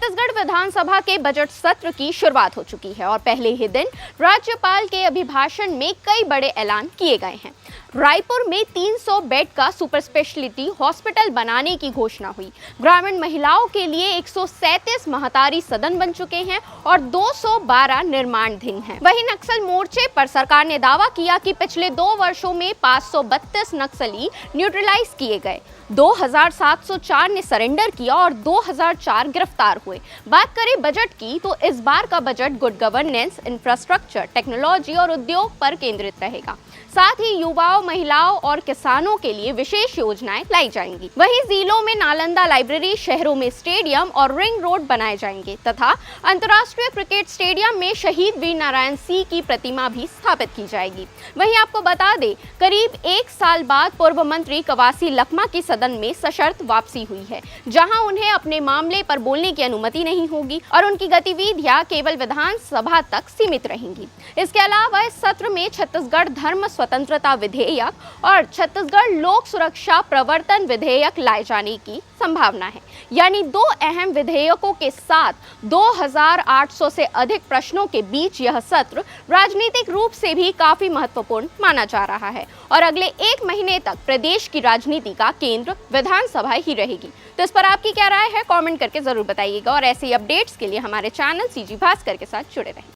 छत्तीसगढ़ विधानसभा के बजट सत्र की शुरुआत हो चुकी है और पहले ही दिन राज्यपाल के अभिभाषण में कई बड़े ऐलान किए गए हैं। रायपुर में 300 बेड का सुपर स्पेशलिटी हॉस्पिटल बनाने की घोषणा हुई। ग्रामीण महिलाओं के लिए 137 महतारी सदन बन चुके हैं और 212 निर्माणाधीन हैं। वहीं नक्सल मोर्चे पर सरकार ने दावा किया कि पिछले 2 वर्षों में 532 नक्सली न्यूट्रलाइज किए गए, 2704 ने सरेंडर किया और 2004 गिरफ्तार हुए। बात करें बजट की तो इस बार का budget good governance, infrastructure, technology और उद्योग पर केंद्रित रहेगा। साथ ही युवाओं, महिलाओं और किसानों के लिए विशेष योजनाएं लाई जाएंगी। वहीं जिलों में नालंदा लाइब्रेरी, शहरों में स्टेडियम और रिंग रोड बनाए जाएंगे तथा अंतर्राष्ट्रीय क्रिकेट स्टेडियम में शहीद वीर नारायण सिंह की प्रतिमा भी स्थापित की जाएगी। वहीं आपको बता दें, करीब 1 साल बाद पूर्व मंत्री कवासी लखमा की सदन में सशर्त वापसी हुई है, जहां उन्हें अपने मामले पर बोलने की अनुमति नहीं होगी और उनकी गतिविधियां केवल विधानसभा तक सीमित रहेंगी। इसके अलावा इस सत्र में छत्तीसगढ़ धर्म स्वतंत्रता विधेयक और छत्तीसगढ़ लोक सुरक्षा प्रवर्तन विधेयक लाए जाने की संभावना है। यानी 2 अहम विधेयकों के साथ 2800 से अधिक प्रश्नों के बीच यह सत्र राजनीतिक रूप से भी काफी महत्वपूर्ण माना जा रहा है और अगले 1 महीने तक प्रदेश की राजनीति का केंद्र विधानसभा ही रहेगी। तो इस पर आपकी क्या राय है, कमेंट करके जरूर बताइएगा और ऐसे ही अपडेट्स के लिए हमारे चैनल सीजी भास्कर के साथ जुड़े रहें।